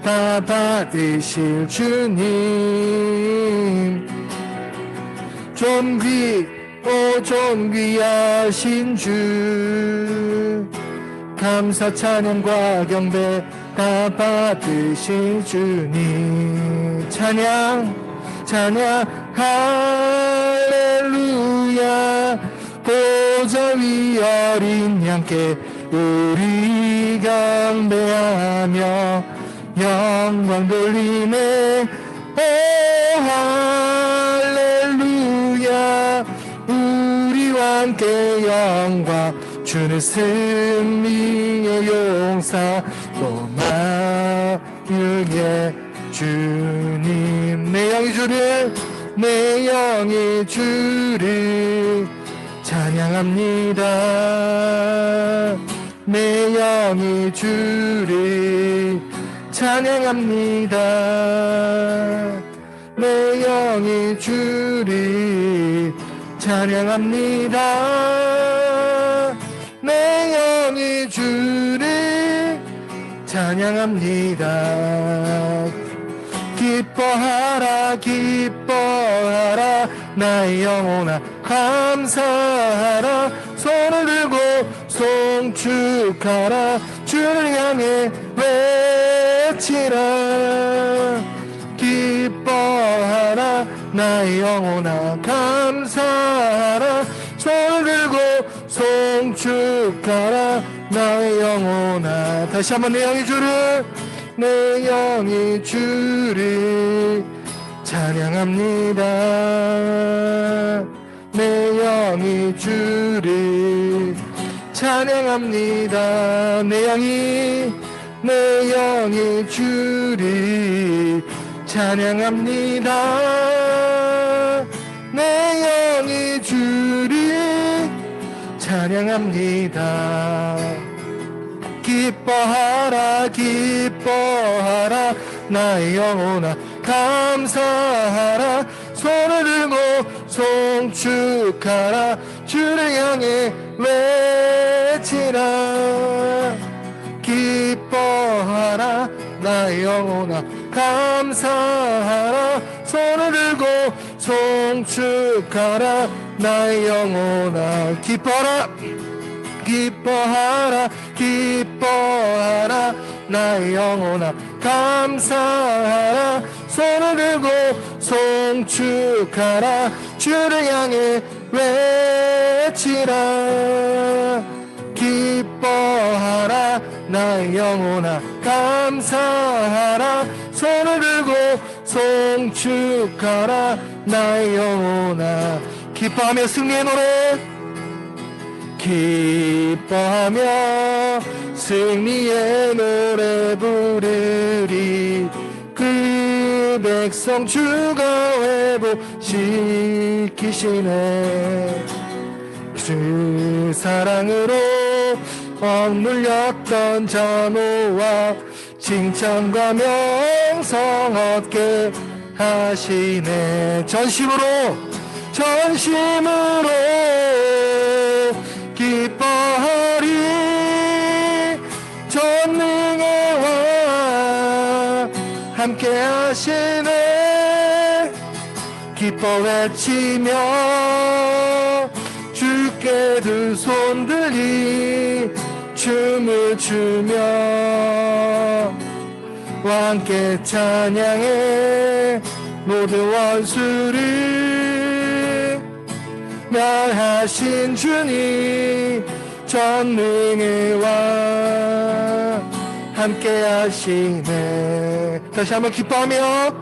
다 받으실 주님, 좀 귀하신 주, 감사 찬양과 경배 다 받으실 주님. 찬양 할렐루야. 보좌 위 어린 양께 우리 경배하며 영광 돌리네. 오 할렐루야. 우리와 함께 영광 주는 승리의 용사 또 마유의 주님. 내 영이 주를 찬양합니다. 내 영이 주를 찬양합니다. 내 영이 주를 찬양합니다. 내 영이 주를 찬양합니다. 기뻐하라 나의 영혼아 감사하라. 손을 들고 송축하라. 주를 향해 외치라. 기뻐하라 나의 영혼아 감사하라. 손을 들고 송축하라. 나의 영혼아. 다시 한번 내 영이 주를 찬양합니다. 내 영이 주를 찬양합니다. 내 영이 주를 찬양합니다. 내 영이 주를 찬양합니다. 기뻐하라 나의 영혼아 감사하라. 손을 들고 송축하라. 주를 향해 외치라. 기뻐하라 나의 영혼아 감사하라. 손을 들고 송축하라. 나의 영혼아 기뻐하라 나의 영혼아 감사하라. 손을 들고 송축하라. 주를 향해 외치라. 기뻐하라 나의 영혼아 감사하라. 손을 들고 송축하라. 나의 영혼아. 기뻐하며 승리의 노래. 기뻐하며 승리의 노래 부르리. 그 백성 주가 회복시키시네. 주 사랑으로 억눌렸던 자모와 칭찬과 명성 얻게 하시네. 전심으로 기뻐하리. 전능의 왕 함께 하시네. 기뻐 외치며 주께 두 손 들리 춤을 추며 왕께 찬양해. 모든 원수를 멸하신 주님 전능의 왕 함께 하시네. 다시 한번 기뻐하며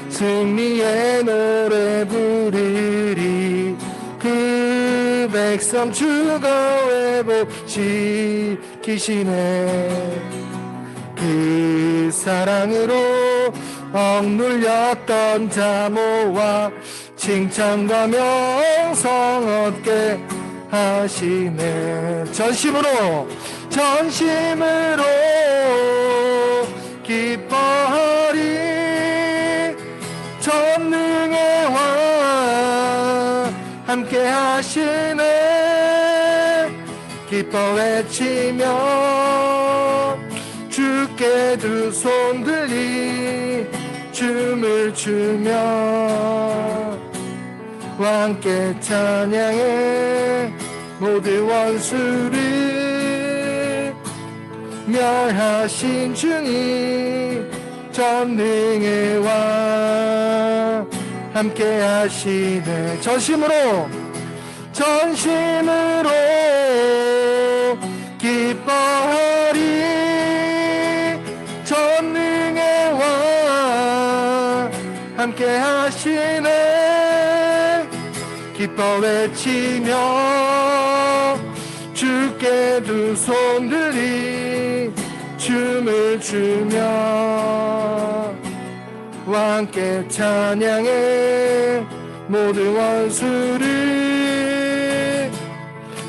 승리의 노래 부르리. 그 백성 주가 회복시키시네. 그 사랑으로 억눌렸던 자모와 칭찬과 명성 얻게 하시네. 전심으로 기뻐하리. 전능의 왕 함께 하시네. 기뻐 외치며 주께 두 손 들이 춤을 추며 함께 찬양해 모든 원수를 멸하신 주님 전능의 왕 함께 하시네. 전심으로 기뻐하리 전능의 왕 함께 하시네. 기뻐 외치며 주께 두 손 들이 춤을 추며 함께 찬양해 모든 원수를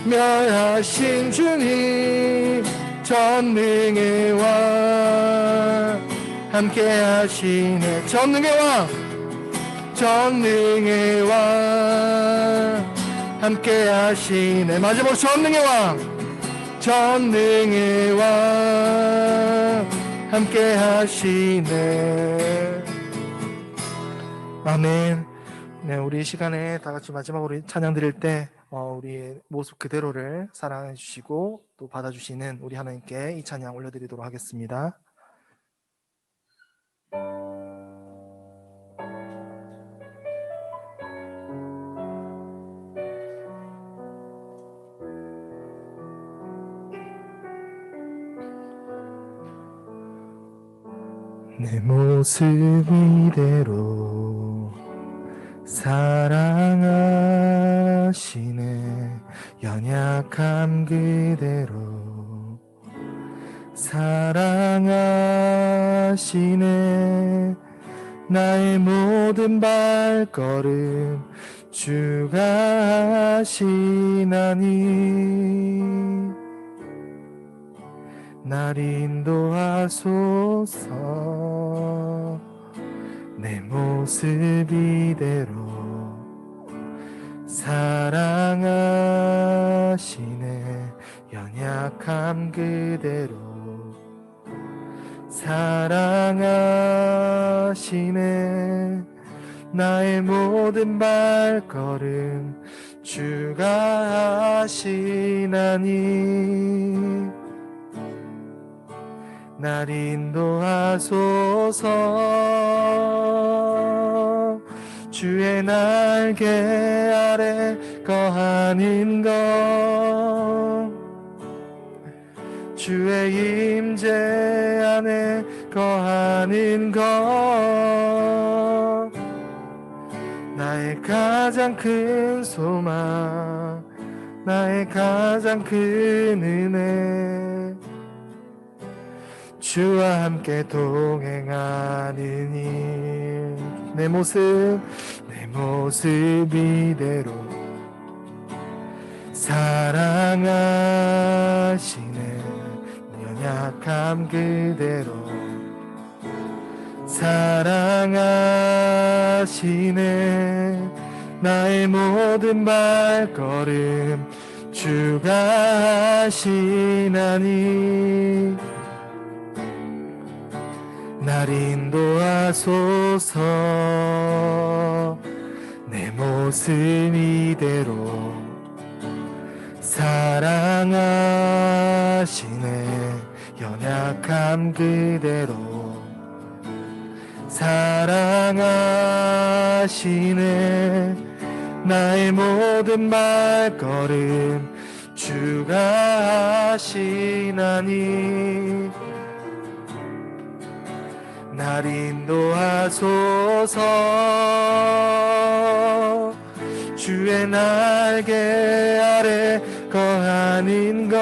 멸하신 주님 전능의 왕 함께 하시네. 전능의 왕 전능의 왕 함께 하시네. 마지막으로 전능의 왕 전능의 왕 함께 하시네. 아멘. 네, 우리 이 시간에 다 같이 마지막으로 찬양 드릴 때 우리의 모습 그대로를 사랑해 주시고 또 받아주시는 우리 하나님께 이 찬양 올려드리도록 하겠습니다. 내 모습 이대로 사랑하시네. 연약함 그대로 사랑하시네. 나의 모든 발걸음 주가 하시나니 날 인도하소서. 내 모습 이대로 사랑하시네. 연약함 그대로 사랑하시네. 나의 모든 발걸음 주가 하시나니 날 인도하소서. 주의 날개 아래 거하는 것 주의 임재 안에 거하는 것 나의 가장 큰 소망 나의 가장 큰 은혜 주와 함께 동행하는 일. 내 모습 이대로 사랑하시네. 연약함 그대로 사랑하시네. 나의 모든 발걸음 주가 하시나니 날 인도하소서. 내 모습 이대로 사랑하시네. 연약함 그대로 사랑하시네. 나의 모든 발걸음 주가 하시나니 날 인도하소서. 주의 날개 아래 거하는 것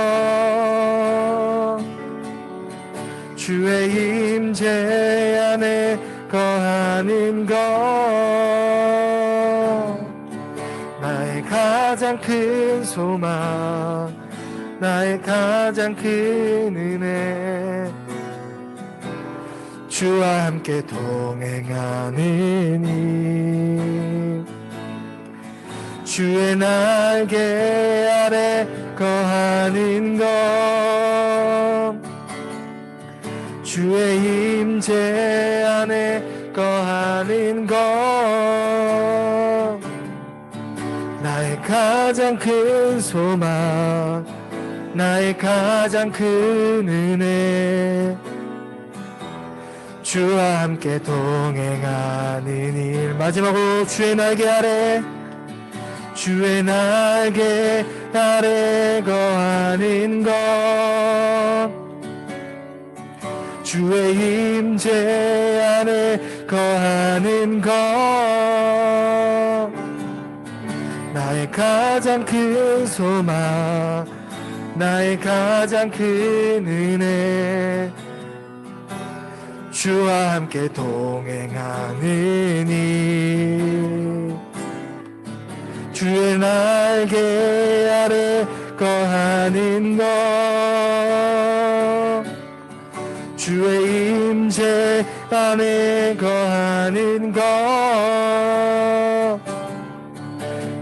주의 임재 안에 거하는 것 나의 가장 큰 소망 나의 가장 큰 은혜 주와 함께 동행하는 일. 주의 날개 아래 거하는 것 주의 임재 안에 거하는 것 나의 가장 큰 소망 나의 가장 큰 은혜 주와 함께 동행하는 일 마지막으로 주의 날개 아래 주의 날개 아래 거하는 것 주의 임재 안에 거하는 것 나의 가장 큰 소망 나의 가장 큰 은혜 주와 함께 동행하는 일 주의 날개 아래 거하는 것 주의 임재 안에 거하는 것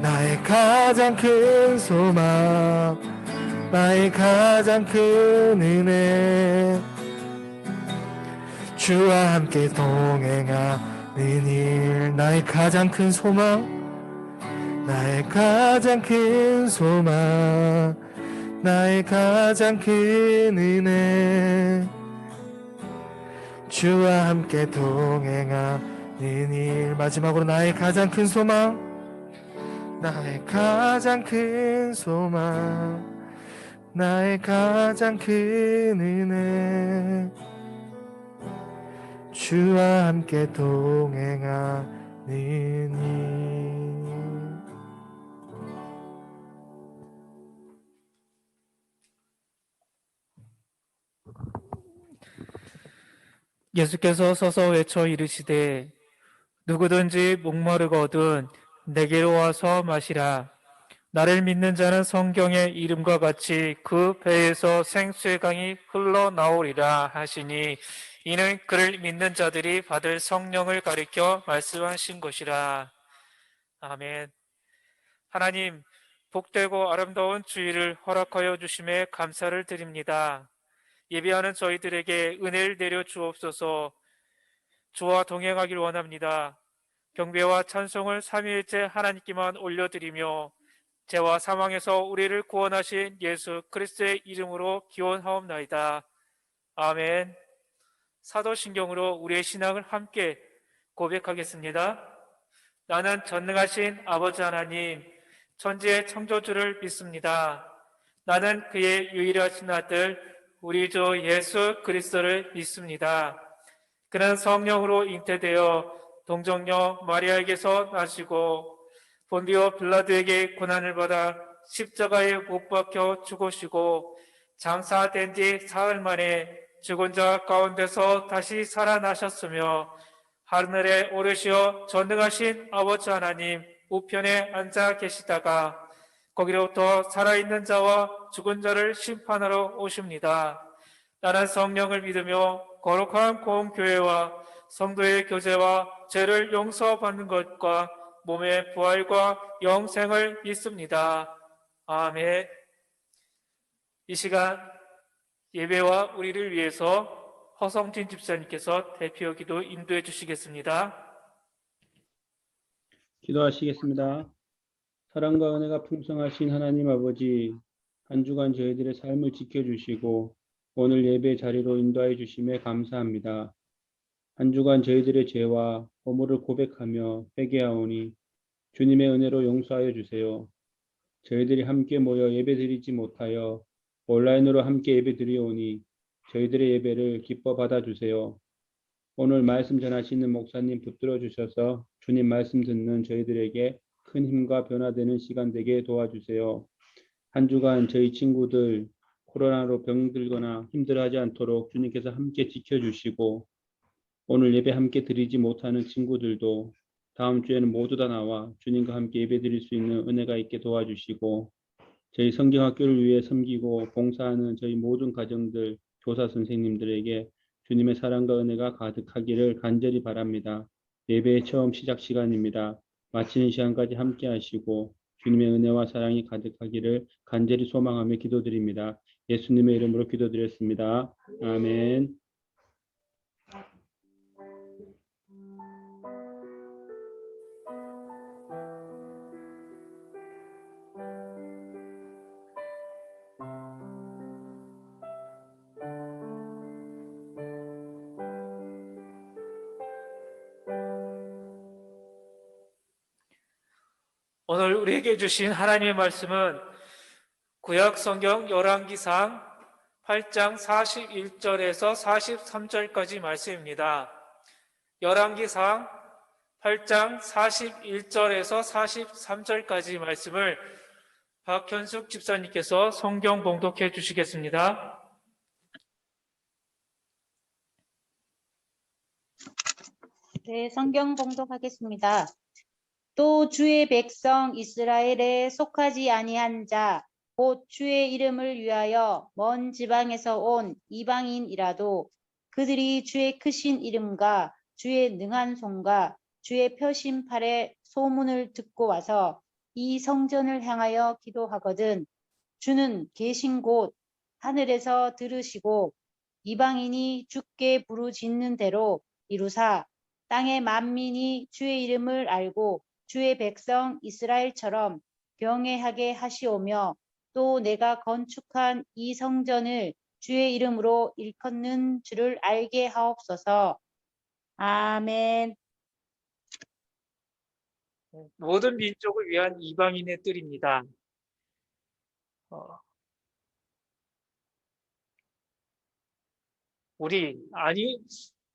나의 가장 큰 소망 나의 가장 큰 은혜 주와 함께 동행하는 일 나의 가장 큰 소망 나의 가장 큰 소망 나의 가장 큰 은혜 주와 함께 동행하는 일 마지막으로 나의 가장 큰 소망 나의 가장 큰 소망 나의 가장 큰 은혜 주와 함께 동행하는 일 예수께서 서서 외쳐 이르시되 누구든지 목마르거든 내게로 와서 마시라. 나를 믿는 자는 성경의 이름과 같이 그 배에서 생수의 강이 흘러나오리라 하시니 이는 그를 믿는 자들이 받을 성령을 가리켜 말씀하신 것이라. 아멘. 하나님, 복되고 아름다운 주일을 허락하여 주심에 감사를 드립니다. 예배하는 저희들에게 은혜를 내려 주옵소서. 주와 동행하길 원합니다. 경배와 찬송을 삼위일체 하나님께만 올려드리며 죄와 사망에서 우리를 구원하신 예수 그리스도의 이름으로 기원하옵나이다. 아멘. 사도신경으로 우리의 신앙을 함께 고백하겠습니다. 나는 전능하신 아버지 하나님, 천지의 창조주를 믿습니다. 나는 그의 유일하신 아들 우리 주 예수 그리스도를 믿습니다. 그는 성령으로 잉태되어 동정녀 마리아에게서 나시고 본디오 빌라도에게 고난을 받아 십자가에 못 박혀 죽으시고 장사된 지 사흘 만에 죽은 자 가운데서 다시 살아나셨으며 하늘에 오르시어 전능하신 아버지 하나님 우편에 앉아 계시다가 거기로부터 살아있는 자와 죽은 자를 심판하러 오십니다. 나는 성령을 믿으며 거룩한 공교회와 성도의 교제와 죄를 용서받는 것과 몸의 부활과 영생을 믿습니다. 아멘. 이 시간 예배와 우리를 위해서 허성진 집사님께서 대표 기도 인도해 주시겠습니다. 기도하시겠습니다. 사랑과 은혜가 풍성하신 하나님 아버지, 한 주간 저희들의 삶을 지켜주시고 오늘 예배 자리로 인도해 주심에 감사합니다. 한 주간 저희들의 죄와 허물을 고백하며 회개하오니 주님의 은혜로 용서하여 주세요. 저희들이 함께 모여 예배드리지 못하여 온라인으로 함께 예배드리오니 저희들의 예배를 기뻐 받아주세요. 오늘 말씀 전하시는 목사님 붙들어 주셔서 주님 말씀 듣는 저희들에게 큰 힘과 변화되는 시간 되게 도와주세요. 한 주간 저희 친구들 코로나로 병들거나 힘들어하지 않도록 주님께서 함께 지켜주시고 오늘 예배 함께 드리지 못하는 친구들도 다음 주에는 모두 다 나와 주님과 함께 예배 드릴 수 있는 은혜가 있게 도와주시고 저희 성경학교를 위해 섬기고 봉사하는 저희 모든 가정들, 교사 선생님들에게 주님의 사랑과 은혜가 가득하기를 간절히 바랍니다. 예배의 처음 시작 시간입니다. 마치는 시간까지 함께 하시고 주님의 은혜와 사랑이 가득하기를 간절히 소망하며 기도드립니다. 예수님의 이름으로 기도드렸습니다. 아멘. 오늘 우리에게 주신 하나님의 말씀은 구약 성경 열왕기상 8장 41절에서 43절까지 말씀입니다. 열왕기상 8장 41절에서 43절까지 말씀을 박현숙 집사님께서 성경 봉독해 주시겠습니다. 네, 성경 봉독하겠습니다. 또 주의 백성 이스라엘에 속하지 아니한 자, 곧 주의 이름을 위하여 먼 지방에서 온 이방인이라도 그들이 주의 크신 이름과 주의 능한 손과 주의 펴신 팔의 소문을 듣고 와서 이 성전을 향하여 기도하거든 주는 계신 곳 하늘에서 들으시고 이방인이 주께 부르짖는 대로 이루사 땅의 만민이 주의 이름을 알고 주의 백성 이스라엘처럼 경외하게 하시오며 또 내가 건축한 이 성전을 주의 이름으로 일컫는 줄을 알게 하옵소서. 아멘. 모든 민족을 위한 이방인의 뜰입니다.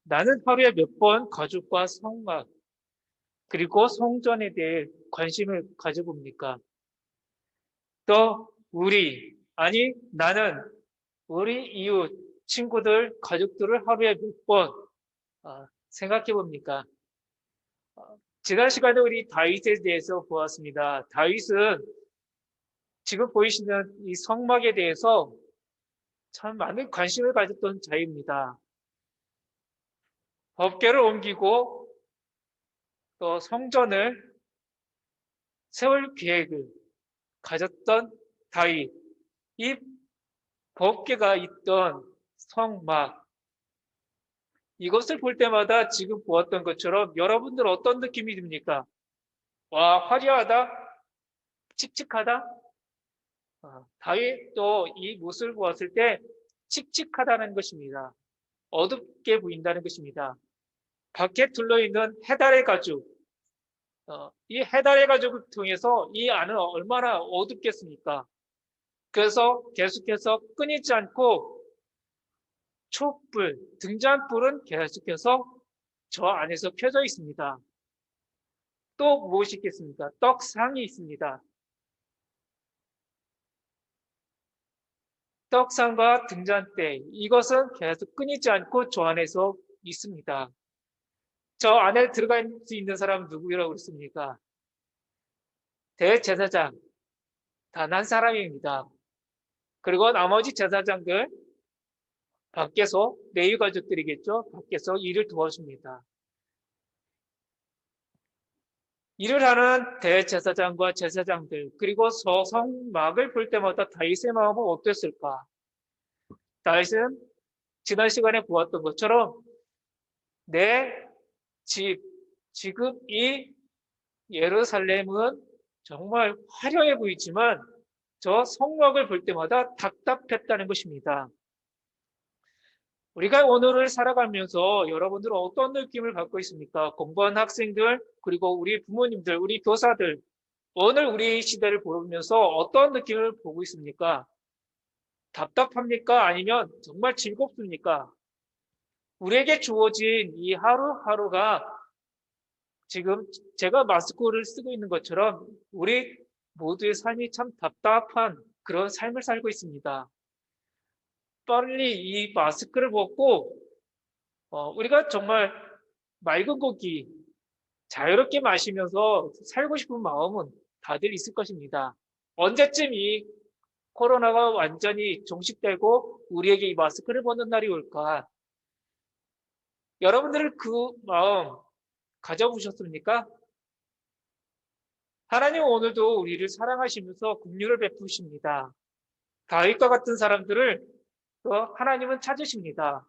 나는 하루에 몇 번 가족과 성막 그리고 성전에 대해 관심을 가져봅니까? 또 나는 우리 이웃, 친구들, 가족들을 하루에 몇 번 생각해 봅니까? 지난 시간에 우리 다윗에 대해서 보았습니다. 다윗은 지금 보이시는 이 성막에 대해서 참 많은 관심을 가졌던 자입니다. 법궤를 옮기고 또 성전을 세울 계획을 가졌던 다윗. 이 법궤가 있던 성막, 이것을 볼 때마다 지금 보았던 것처럼 여러분들 어떤 느낌이 듭니까? 와, 화려하다? 칙칙하다? 다윗도 이 모습을 보았을 때 칙칙하다는 것입니다. 어둡게 보인다는 것입니다. 밖에 둘러있는 해달의 가죽, 이 해달의 가죽을 통해서 이 안은 얼마나 어둡겠습니까? 그래서 계속해서 끊이지 않고 촛불, 등잔불은 계속해서 저 안에서 켜져 있습니다. 또 무엇이 있겠습니까? 떡상이 있습니다. 떡상과 등잔대, 이것은 계속 끊이지 않고 저 안에서 있습니다. 저 안에 들어갈 수 있는 사람은 누구라고 그랬습니까? 대제사장, 단 한 사람입니다. 그리고 나머지 제사장들, 밖에서 레위 가족들이겠죠. 밖에서 일을 도와줍니다. 일을 하는 대제사장과 제사장들, 그리고 성막을 볼 때마다 다윗의 마음은 어땠을까? 다윗은 지난 시간에 보았던 것처럼 내 집, 지금 이 예루살렘은 정말 화려해 보이지만 저 성막을 볼 때마다 답답했다는 것입니다. 우리가 오늘을 살아가면서 여러분들은 어떤 느낌을 갖고 있습니까? 공부하는 학생들, 그리고 우리 부모님들, 우리 교사들, 오늘 우리 시대를 보면서 어떤 느낌을 보고 있습니까? 답답합니까? 아니면 정말 즐겁습니까? 우리에게 주어진 이 하루하루가 지금 제가 마스크를 쓰고 있는 것처럼 우리 모두의 삶이 참 답답한 그런 삶을 살고 있습니다. 빨리 이 마스크를 벗고 우리가 정말 맑은 공기 자유롭게 마시면서 살고 싶은 마음은 다들 있을 것입니다. 언제쯤 이 코로나가 완전히 종식되고 우리에게 이 마스크를 벗는 날이 올까? 여러분들은 그 마음 가져보셨습니까? 하나님은 오늘도 우리를 사랑하시면서 긍휼을 베푸십니다. 다윗과 같은 사람들을 하나님은 찾으십니다.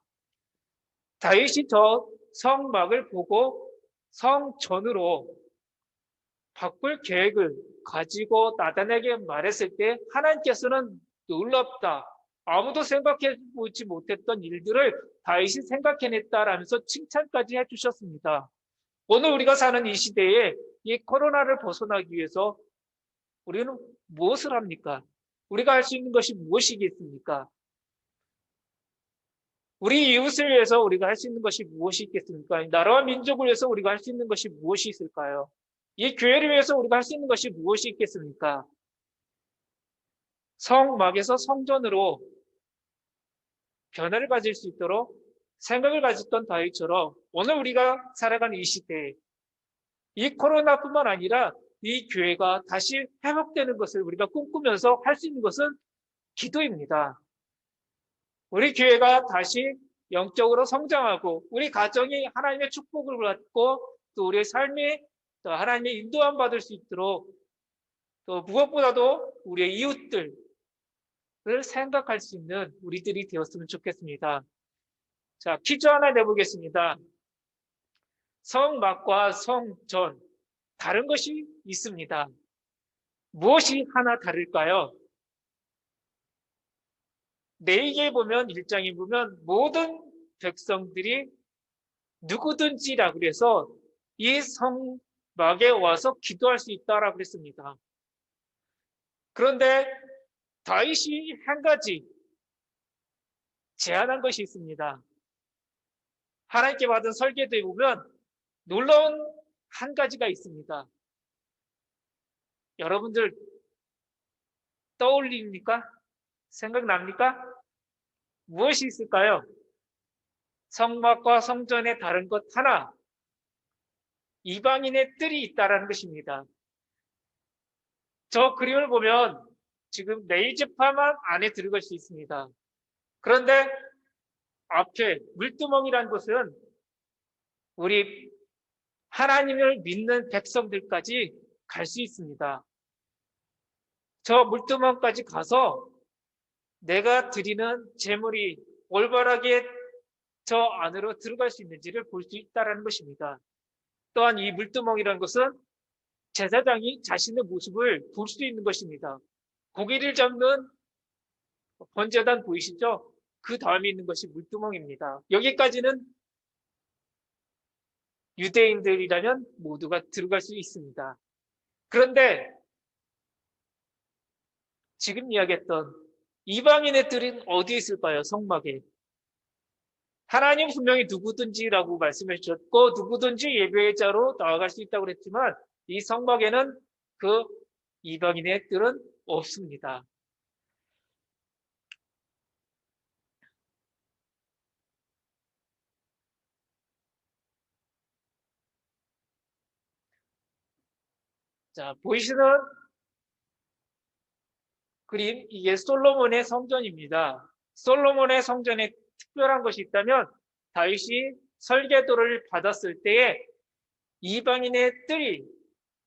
다윗이 저 성막을 보고 성전으로 바꿀 계획을 가지고 나단에게 말했을 때 하나님께서는 놀랍다. 아무도 생각해보지 못했던 일들을 다윗이 생각해냈다라면서 칭찬까지 해주셨습니다. 오늘 우리가 사는 이 시대에 이 코로나를 벗어나기 위해서 우리는 무엇을 합니까? 우리가 할 수 있는 것이 무엇이겠습니까? 우리 이웃을 위해서 우리가 할 수 있는 것이 무엇이 있겠습니까? 나라와 민족을 위해서 우리가 할 수 있는 것이 무엇이 있을까요? 이 교회를 위해서 우리가 할 수 있는 것이 무엇이 있겠습니까? 성막에서 성전으로 변화를 가질 수 있도록 생각을 가졌던 다윗처럼 오늘 우리가 살아가는 이 시대에 이 코로나뿐만 아니라 이 교회가 다시 회복되는 것을 우리가 꿈꾸면서 할 수 있는 것은 기도입니다. 우리 교회가 다시 영적으로 성장하고 우리 가정이 하나님의 축복을 받고 또 우리의 삶이 또 하나님의 인도함 받을 수 있도록 또 무엇보다도 우리의 이웃들을 생각할 수 있는 우리들이 되었으면 좋겠습니다. 자, 퀴즈 하나 내보겠습니다. 성막과 성전 다른 것이 있습니다. 무엇이 하나 다를까요? 레위기에 보면 1장에 보면 모든 백성들이 누구든지라고 그래서 이 성막에 와서 기도할 수 있다라고 그랬습니다. 그런데 다윗이 한 가지 제안한 것이 있습니다. 하나님께 받은 설계도에 보면 놀라운 한 가지가 있습니다. 여러분들 떠올립니까? 생각납니까? 무엇이 있을까요? 성막과 성전의 다른 것 하나, 이방인의 뜰이 있다는 것입니다. 저 그림을 보면 지금 네이즈파만 안에 들어갈 수 있습니다. 그런데 앞에 물두멍이라는 것은 우리 하나님을 믿는 백성들까지 갈 수 있습니다. 저 물두멍까지 가서 내가 드리는 제물이 올바르게 저 안으로 들어갈 수 있는지를 볼 수 있다는 것입니다. 또한 이 물두멍이라는 것은 제사장이 자신의 모습을 볼 수 있는 것입니다. 고기를 잡는 번제단 보이시죠? 그 다음에 있는 것이 물두멍입니다. 여기까지는 유대인들이라면 모두가 들어갈 수 있습니다. 그런데 지금 이야기했던 이방인의 뜰은 어디에 있을까요? 성막에. 하나님 분명히 누구든지라고 말씀해 주셨고 누구든지 예배자로 나아갈 수 있다고 그랬지만 이 성막에는 그 이방인의 뜰은 없습니다. 자, 보이시는 그림, 이게 솔로몬의 성전입니다. 솔로몬의 성전에 특별한 것이 있다면 다윗이 설계도를 받았을 때에 이방인의 뜰이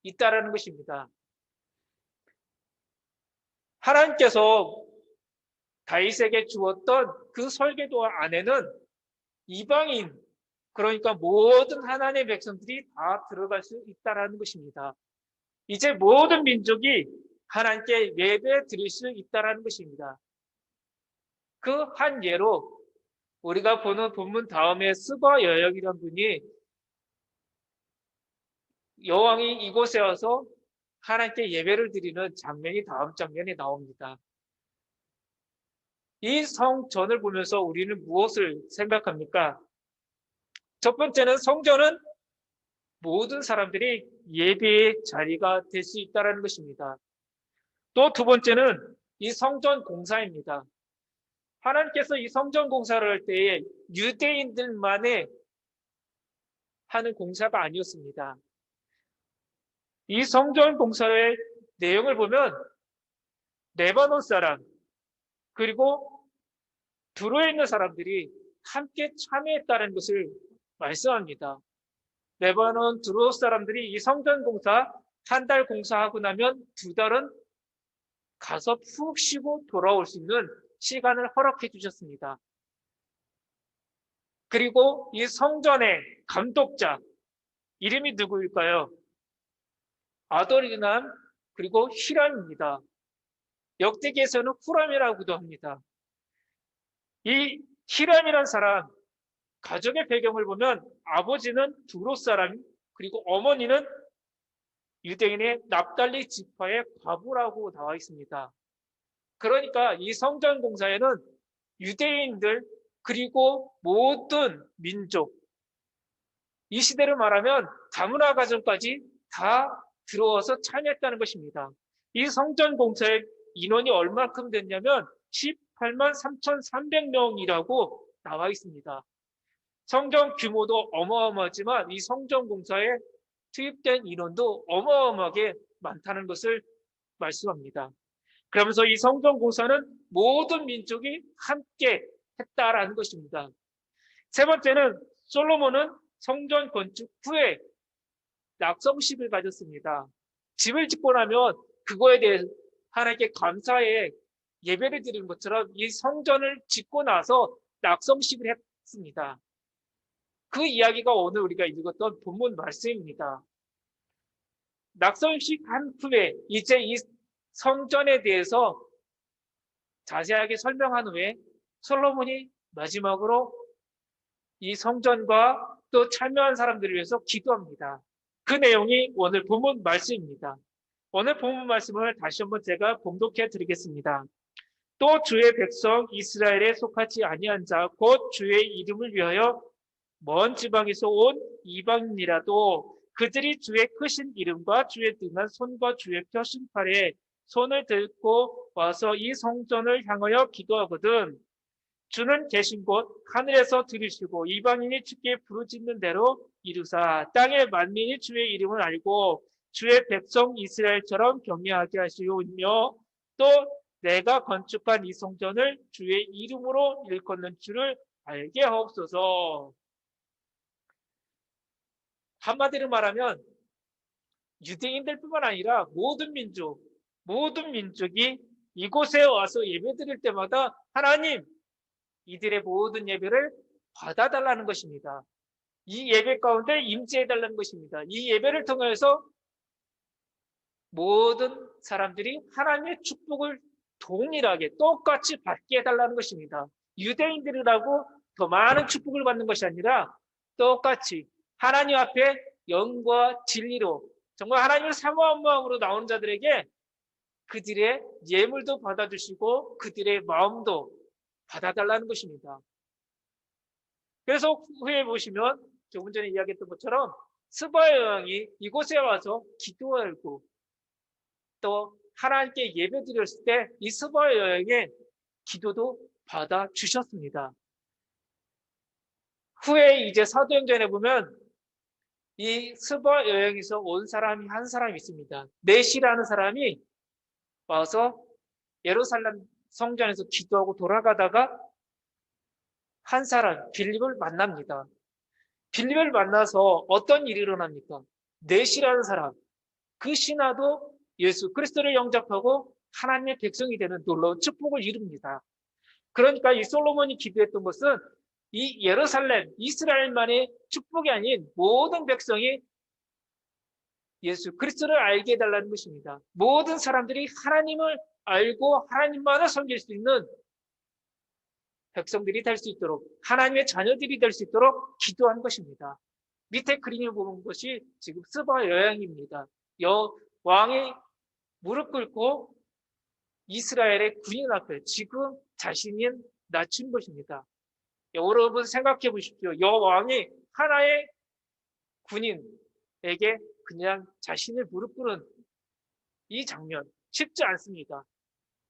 있다라는 것입니다. 하나님께서 다윗에게 주었던 그 설계도 안에는 이방인, 그러니까 모든 하나님의 백성들이 다 들어갈 수 있다라는 것입니다. 이제 모든 민족이 하나님께 예배 드릴 수 있다라는 것입니다. 그 한 예로 우리가 보는 본문 다음에 스바 여역이라는 분이 여왕이 이곳에 와서 하나님께 예배를 드리는 장면이 다음 장면에 나옵니다. 이 성전을 보면서 우리는 무엇을 생각합니까? 첫 번째는 성전은 모든 사람들이 예배의 자리가 될 수 있다는 것입니다. 또 두 번째는 이 성전 공사입니다. 하나님께서 이 성전 공사를 할 때에 유대인들만의 하는 공사가 아니었습니다. 이 성전 공사의 내용을 보면 레바논 사람 그리고 두로에 있는 사람들이 함께 참여했다는 것을 말씀합니다. 레바논 두로 사람들이 이 성전 공사 한 달 공사하고 나면 2달은 가서 푹 쉬고 돌아올 수 있는 시간을 허락해 주셨습니다. 그리고 이 성전의 감독자 이름이 누구일까요? 아도니람 그리고 히람입니다. 역대기에서는 후람이라고도 합니다. 이 히람이라는 사람 가족의 배경을 보면 아버지는 두로 사람 그리고 어머니는 유대인의 납달리 지파의 과부라고 나와 있습니다. 그러니까 이 성전 공사에는 유대인들 그리고 모든 민족, 이 시대를 말하면 다문화 가정까지 다 들어와서 참여했다는 것입니다. 이 성전 공사의 인원이 얼마큼 됐냐면 18만 3,300명이라고 나와 있습니다. 성전 규모도 어마어마하지만 이 성전 공사에 투입된 인원도 어마어마하게 많다는 것을 말씀합니다. 그러면서 이 성전 공사는 모든 민족이 함께 했다라는 것입니다. 세 번째는 솔로몬은 성전 건축 후에 낙성식을 가졌습니다. 집을 짓고 나면 그거에 대해 하나님께 감사의 예배를 드리는 것처럼 이 성전을 짓고 나서 낙성식을 했습니다. 그 이야기가 오늘 우리가 읽었던 본문 말씀입니다. 낙성식 한 후에 이제 이 성전에 대해서 자세하게 설명한 후에 솔로몬이 마지막으로 이 성전과 또 참여한 사람들을 위해서 기도합니다. 그 내용이 오늘 본문 말씀입니다. 오늘 본문 말씀을 다시 한번 제가 봉독해 드리겠습니다. 또 주의 백성 이스라엘에 속하지 아니한 자 곧 주의 이름을 위하여 먼 지방에서 온 이방인이라도 그들이 주의 크신 이름과 주의 등한 손과 주의 펴신 팔에 손을 들고 와서 이 성전을 향하여 기도하거든 주는 계신 곳 하늘에서 들으시고 이방인이 주께 부르짖는 대로 이루사 땅의 만민이 주의 이름을 알고 주의 백성 이스라엘처럼 경외하게 하시오며 또 내가 건축한 이 성전을 주의 이름으로 일컫는 줄을 알게 하옵소서. 한마디로 말하면 유대인들뿐만 아니라 모든 민족이 이곳에 와서 예배드릴 때마다 하나님 이들의 모든 예배를 받아달라는 것입니다. 이 예배 가운데 임재해달라는 것입니다. 이 예배를 통해서 모든 사람들이 하나님의 축복을 동일하게 똑같이 받게 해달라는 것입니다. 유대인들이라고 더 많은 축복을 받는 것이 아니라 똑같이 하나님 앞에 영과 진리로 정말 하나님을 사모한 마음으로 나오는 자들에게 그들의 예물도 받아주시고 그들의 마음도 받아달라는 것입니다. 그래서 후에 보시면 조금 전에 이야기했던 것처럼 스바의 여왕이 이곳에 와서 기도하고 또 하나님께 예배드렸을 때 이 스바의 여왕의 기도도 받아주셨습니다. 후에 이제 사도행전에 보면 이 스바 여행에서 온 사람이 한 사람이 있습니다. 넷이라는 사람이 와서 예루살렘 성전에서 기도하고 돌아가다가 한 사람 빌립을 만납니다. 빌립을 만나서 어떤 일이 일어납니까? 넷이라는 사람, 그 신하도 예수 그리스도를 영접하고 하나님의 백성이 되는 놀라운 축복을 이룹니다. 그러니까 이 솔로몬이 기도했던 것은 이 예루살렘, 이스라엘만의 축복이 아닌 모든 백성이 예수 그리스도를 알게 해달라는 것입니다. 모든 사람들이 하나님을 알고 하나님만을 섬길 수 있는 백성들이 될 수 있도록 하나님의 자녀들이 될 수 있도록 기도한 것입니다. 밑에 그림을 보는 것이 지금 스바 여왕입니다. 왕이 무릎 꿇고 이스라엘의 군인 앞에 지금 자신이 낮춘 것입니다. 여러분 생각해 보십시오. 여왕이 하나의 군인에게 그냥 자신을 무릎 꿇은 이 장면 쉽지 않습니다.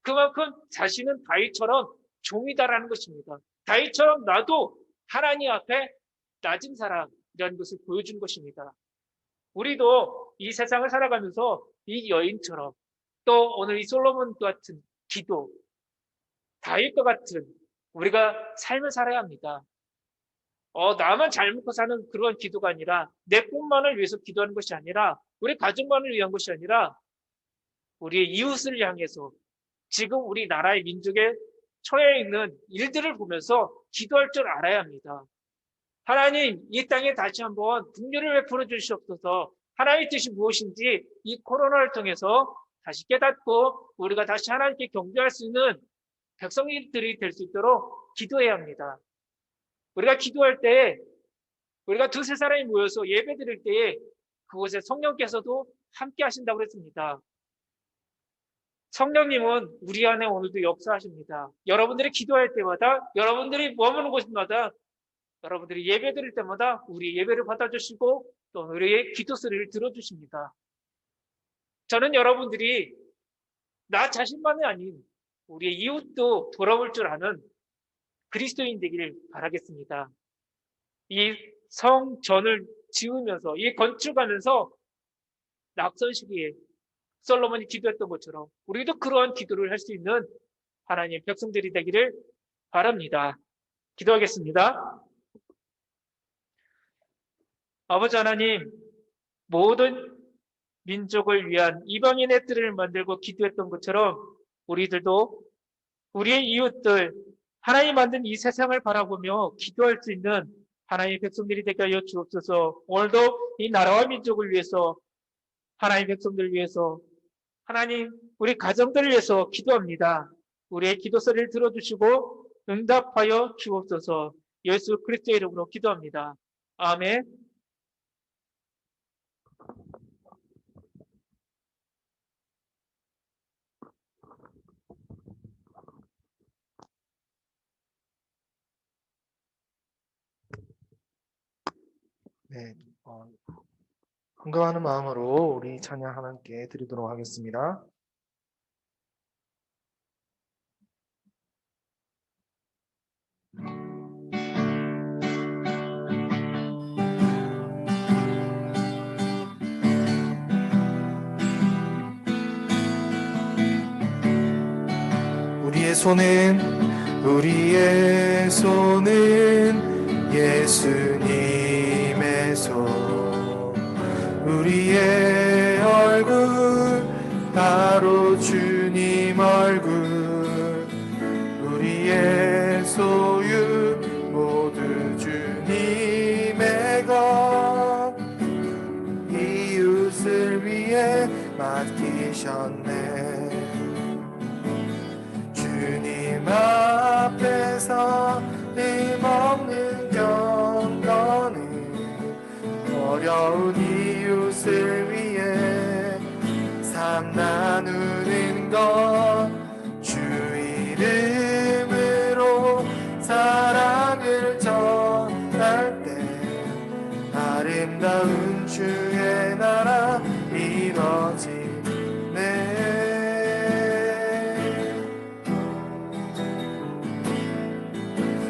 그만큼 자신은 다윗처럼 종이다라는 것입니다. 다윗처럼 나도 하나님 앞에 낮은 사람이라는 것을 보여준 것입니다. 우리도 이 세상을 살아가면서 이 여인처럼 또 오늘 이 솔로몬 같은 기도, 다윗과 같은 우리가 삶을 살아야 합니다. 나만 잘 먹고 사는 그런 기도가 아니라 내 꿈만을 위해서 기도하는 것이 아니라 우리 가족만을 위한 것이 아니라 우리의 이웃을 향해서 지금 우리 나라의 민족에 처해 있는 일들을 보면서 기도할 줄 알아야 합니다. 하나님, 이 땅에 다시 한번 긍휼을 베풀어 주시옵소서. 하나님의 뜻이 무엇인지 이 코로나를 통해서 다시 깨닫고 우리가 다시 하나님께 경배할 수 있는 백성들이 될 수 있도록 기도해야 합니다. 우리가 기도할 때 우리가 두세 사람이 모여서 예배 드릴 때에 그곳에 성령께서도 함께 하신다고 그랬습니다. 성령님은 우리 안에 오늘도 역사하십니다. 여러분들이 기도할 때마다, 여러분들이 머무는 곳마다, 여러분들이 예배 드릴 때마다 우리 예배를 받아주시고 또 우리의 기도 소리를 들어주십니다. 저는 여러분들이 나 자신만이 아닌 우리의 이웃도 돌아올 줄 아는 그리스도인 되기를 바라겠습니다. 이 성전을 지으면서, 이 건축하면서 낙선 시기에 솔로몬이 기도했던 것처럼 우리도 그러한 기도를 할 수 있는 하나님의 백성들이 되기를 바랍니다. 기도하겠습니다. 아버지 하나님, 모든 민족을 위한 이방인의 뜰을 만들고 기도했던 것처럼 우리들도 우리의 이웃들, 하나님 만든 이 세상을 바라보며 기도할 수 있는 하나님의 백성들이 되게 하여 주옵소서. 오늘도 이 나라와 민족을 위해서, 하나님의 백성들을 위해서, 하나님 우리 가정들을 위해서 기도합니다. 우리의 기도 소리를 들어주시고 응답하여 주옵소서. 예수 그리스도의 이름으로 기도합니다. 아멘. 네, 건강하는 마음으로 우리 찬양 하나님께 드리도록 하겠습니다. 우리의 손은 예수님의 손, 우리의 얼굴 바로 주님 얼굴, 우리의 소유 모두 주님의 것, 이웃을 위해 맡기셨네. 주님 앞에서 힘없는 경건은 어려운 이웃을 위해 삶 나누는 것, 주 이름으로 사랑을 전할 때 아름다운 주의 나라 이뤄지네.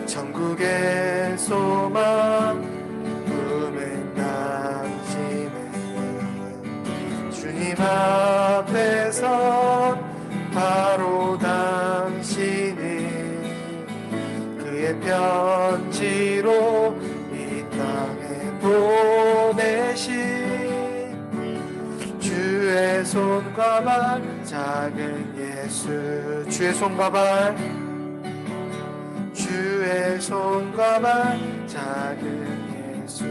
천국의 소망 품은 당신의 주님 앞에서 바로 당신이 그의 편지로 이 땅에 보내신 주의 손과 발 작은 예수, 주의 손과 발, 주의 손과 발 작은 예수.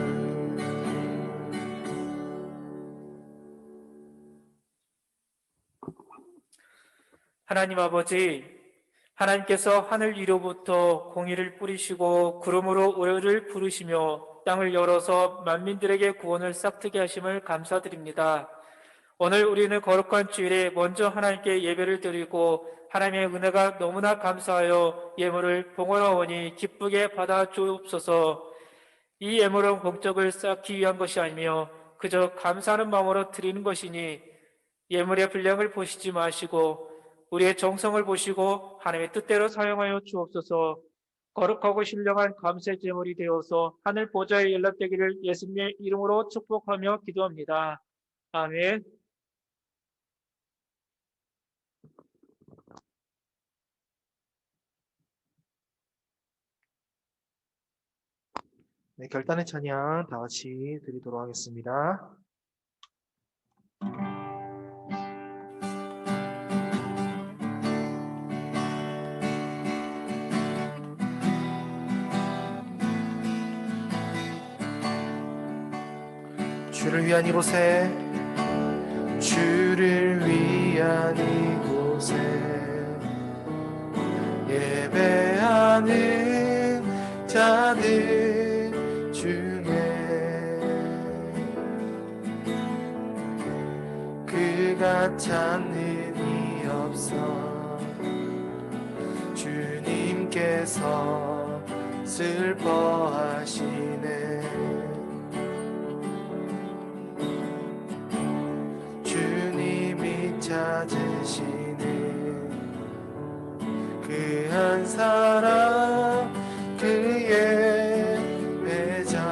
하나님 아버지, 하나님께서 하늘 위로부터 공의를 뿌리시고 구름으로 우리를 부르시며 땅을 열어서 만민들에게 구원을 싹트게 하심을 감사드립니다. 오늘 우리는 거룩한 주일에 먼저 하나님께 예배를 드리고 하나님의 은혜가 너무나 감사하여 예물을 봉헌하오니 기쁘게 받아 주옵소서. 이 예물은 공적을 쌓기 위한 것이 아니며 그저 감사하는 마음으로 드리는 것이니 예물의 분량을 보시지 마시고 우리의 정성을 보시고 하나님의 뜻대로 사용하여 주옵소서. 거룩하고 신령한 감사 제물이 되어서 하늘 보좌에 연락되기를 예수님의 이름으로 축복하며 기도합니다. 아멘. 네, 결단의 찬양 다 같이 드리도록 하겠습니다. 주를 위한 이곳에, 주를 위한 이곳에 예배하는 자들 중에 내가 찾는 이 없어 주님께서 슬퍼하시네. 주님이 찾으시는 그 한 사람 그의 배자.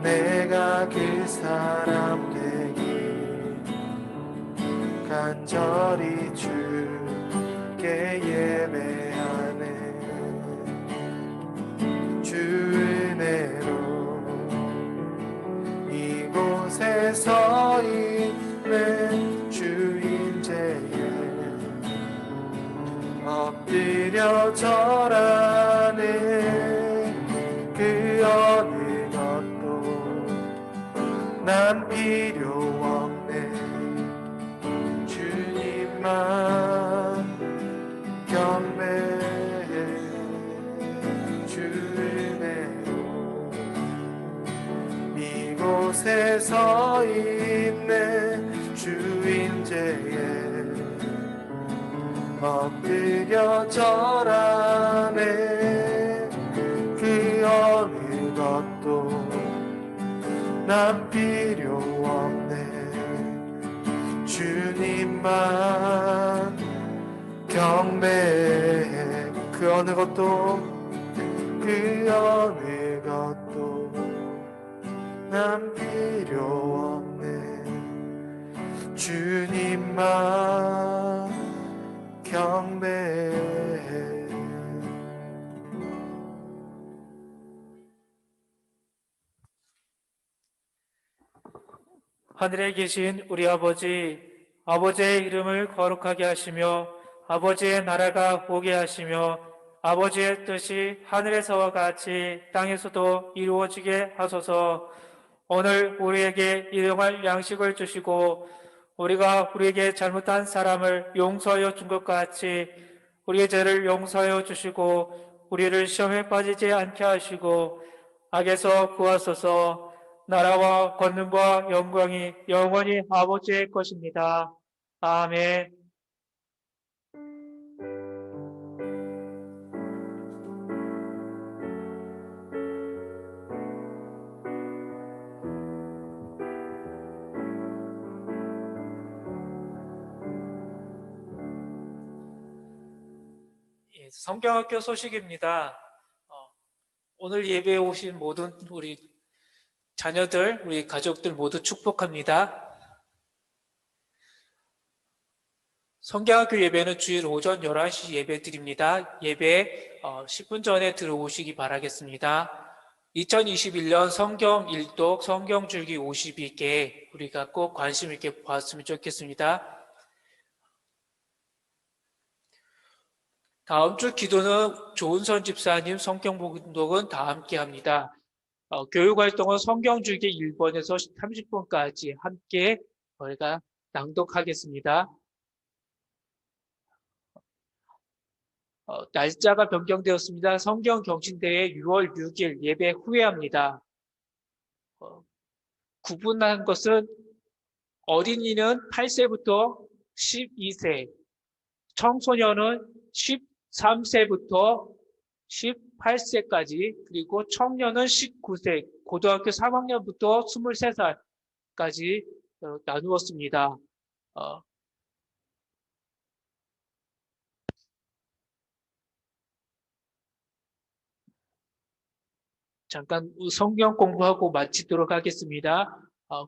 내가 그 사람 되길 간절히 주께 예배하네. 주 은혜로 이곳에 서 있네. 주 임재에 엎드려 절하네. 그 어느 것도 난 필요 없네. 주님만 경배해. 주 은혜로 이곳에 서 있네. 주 임재에 엎드려 절하네. 그 어느 것도 난 필요 없네. 주님만 경배해. 그 어느 것도 그 어느 것도 난 필요 없네. 주님만 경배해. 하늘에 계신 우리 아버지, 아버지의 이름을 거룩하게 하시며 아버지의 나라가 오게 하시며 아버지의 뜻이 하늘에서와 같이 땅에서도 이루어지게 하소서. 오늘 우리에게 일용할 양식을 주시고 우리가 우리에게 잘못한 사람을 용서하여 준 것 같이 우리의 죄를 용서하여 주시고 우리를 시험에 빠지지 않게 하시고 악에서 구하소서. 나라와 권능과 영광이 영원히 아버지의 것입니다. 아멘. 성경학교 소식입니다. 오늘 예배에 오신 모든 우리 자녀들, 우리 가족들 모두 축복합니다. 성경학교 예배는 주일 오전 11시 예배 드립니다. 예배 10분 전에 들어오시기 바라겠습니다. 2021년 성경 일독, 성경 줄기 52개 우리가 꼭 관심 있게 보았으면 좋겠습니다. 다음 주 기도는 조은선 집사님 성경 봉독은 다 함께 합니다. 교육활동은 성경줄기 1번에서 30분까지 함께 저희가 낭독하겠습니다. 날짜가 변경되었습니다. 성경경신대회 6월 6일 예배 후에 합니다. 구분한 것은 어린이는 8세부터 12세, 청소년은 13세부터 18세까지, 그리고 청년은 19세, 고등학교 3학년부터 23살까지 나누었습니다. 잠깐 성경 공부하고 마치도록 하겠습니다.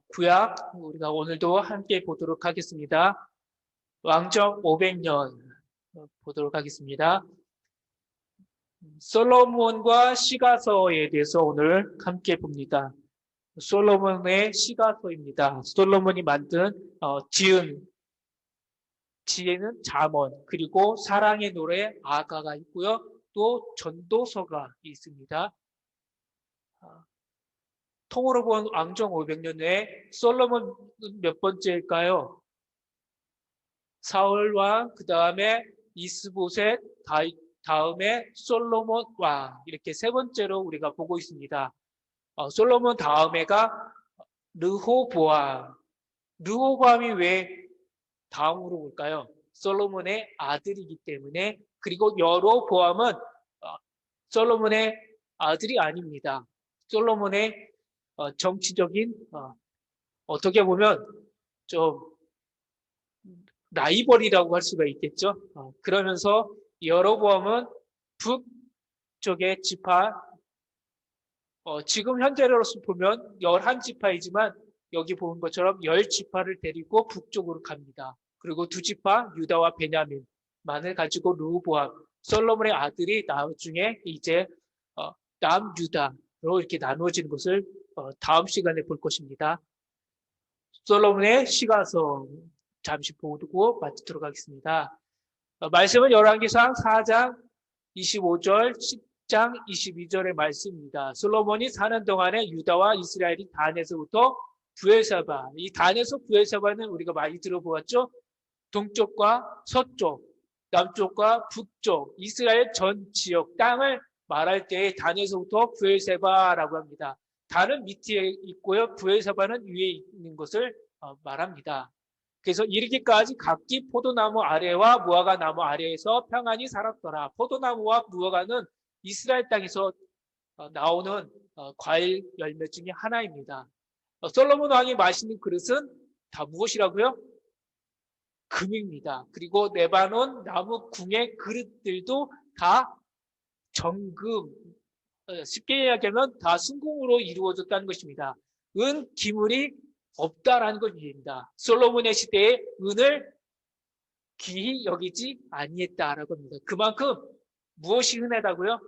구약 우리가 오늘도 함께 보도록 하겠습니다. 왕정 500년 보도록 하겠습니다. 솔로몬과 시가서에 대해서 오늘 함께 봅니다. 솔로몬의 시가서입니다. 솔로몬이 만든 지혜는 잠언, 그리고 사랑의 노래 아가가 있고요. 또 전도서가 있습니다. 통으로 본 왕정 500년에 솔로몬 몇 번째일까요? 사울 왕, 그 다음에 이스보셋, 다음에 솔로몬 왕, 이렇게 세 번째로 우리가 보고 있습니다. 솔로몬 다음에가 르호보암. 르호보암이 왜 다음으로 올까요? 솔로몬의 아들이기 때문에. 그리고 여로보암은 솔로몬의 아들이 아닙니다. 솔로몬의 정치적인 어떻게 보면 좀 라이벌이라고 할 수가 있겠죠. 그러면서 여로보암은 북쪽의 지파, 지금 현재로서 보면 11지파이지만 여기 보는 것처럼 10지파를 데리고 북쪽으로 갑니다. 그리고 두 지파 유다와 베냐민만을 가지고 르호보암, 솔로몬의 아들이 나중에 이제 남유다로 이렇게 나누어지는 것을 다음 시간에 볼 것입니다. 솔로몬의 시가서 잠시 보고 마치도록 하겠습니다. 말씀은 열왕기상 4장 25절, 10장 22절의 말씀입니다. 솔로몬이 사는 동안에 유다와 이스라엘이 단에서부터 브엘사바, 이 단에서 브엘사바는 우리가 많이 들어보았죠. 동쪽과 서쪽, 남쪽과 북쪽, 이스라엘 전 지역 땅을 말할 때 단에서부터 브엘세바라고 합니다. 단은 밑에 있고요, 브엘세바는 위에 있는 것을 말합니다. 그래서 이르기까지 각기 포도나무 아래와 무화과 나무 아래에서 평안히 살았더라. 포도나무와 무화과는 이스라엘 땅에서 나오는 과일 열매 중에 하나입니다. 솔로몬 왕이 마시는 그릇은 다 무엇이라고요? 금입니다. 그리고 레바논 나무 궁의 그릇들도 다 정금, 쉽게 이야기하면 다 순금으로 이루어졌다는 것입니다. 은, 기물이 없다라는 것입니다. 솔로몬의 시대에 은을 귀히 여기지 아니했다라고 합니다. 그만큼 무엇이 흔하다고요?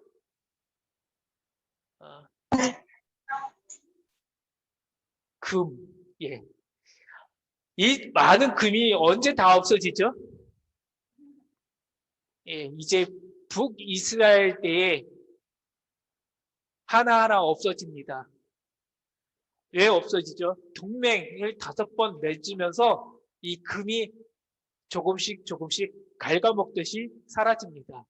금. 예. 이 많은 금이 언제 다 없어지죠? 예, 이제 북이스라엘 때에 하나하나 없어집니다. 왜 없어지죠? 동맹을 5번 맺으면서 이 금이 조금씩 갉아먹듯이 사라집니다.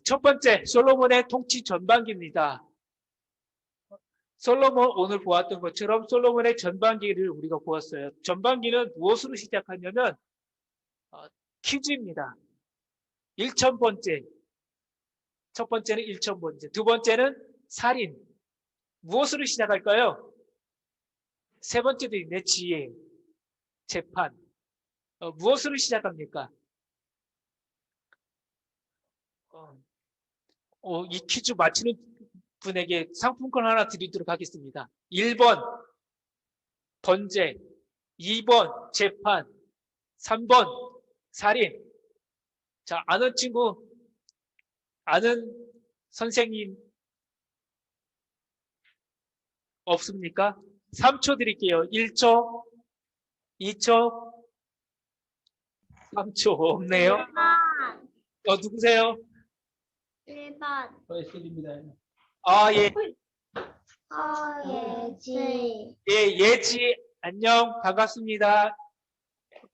첫 번째, 솔로몬의 통치 전반기입니다. 솔로몬, 오늘 보았던 것처럼 솔로몬의 전반기를 우리가 보았어요. 전반기는 무엇으로 시작하냐면 퀴즈입니다. 1000번째. 첫 번째는 1000번째. 두 번째는 살인. 무엇으로 시작할까요? 세 번째도 있네. 지혜, 재판. 무엇으로 시작합니까? 이 퀴즈 맞히는 분에게 상품권 하나 드리도록 하겠습니다. 1번 번제, 2번 재판, 3번 살인. 자, 아는 친구, 아는 선생님 없습니까? 3초 드릴게요. 1초, 2초, 3초 없네요. 누구세요? 1번 서예슬입니다. 예. 예지 예, 예지. 안녕. 반갑습니다.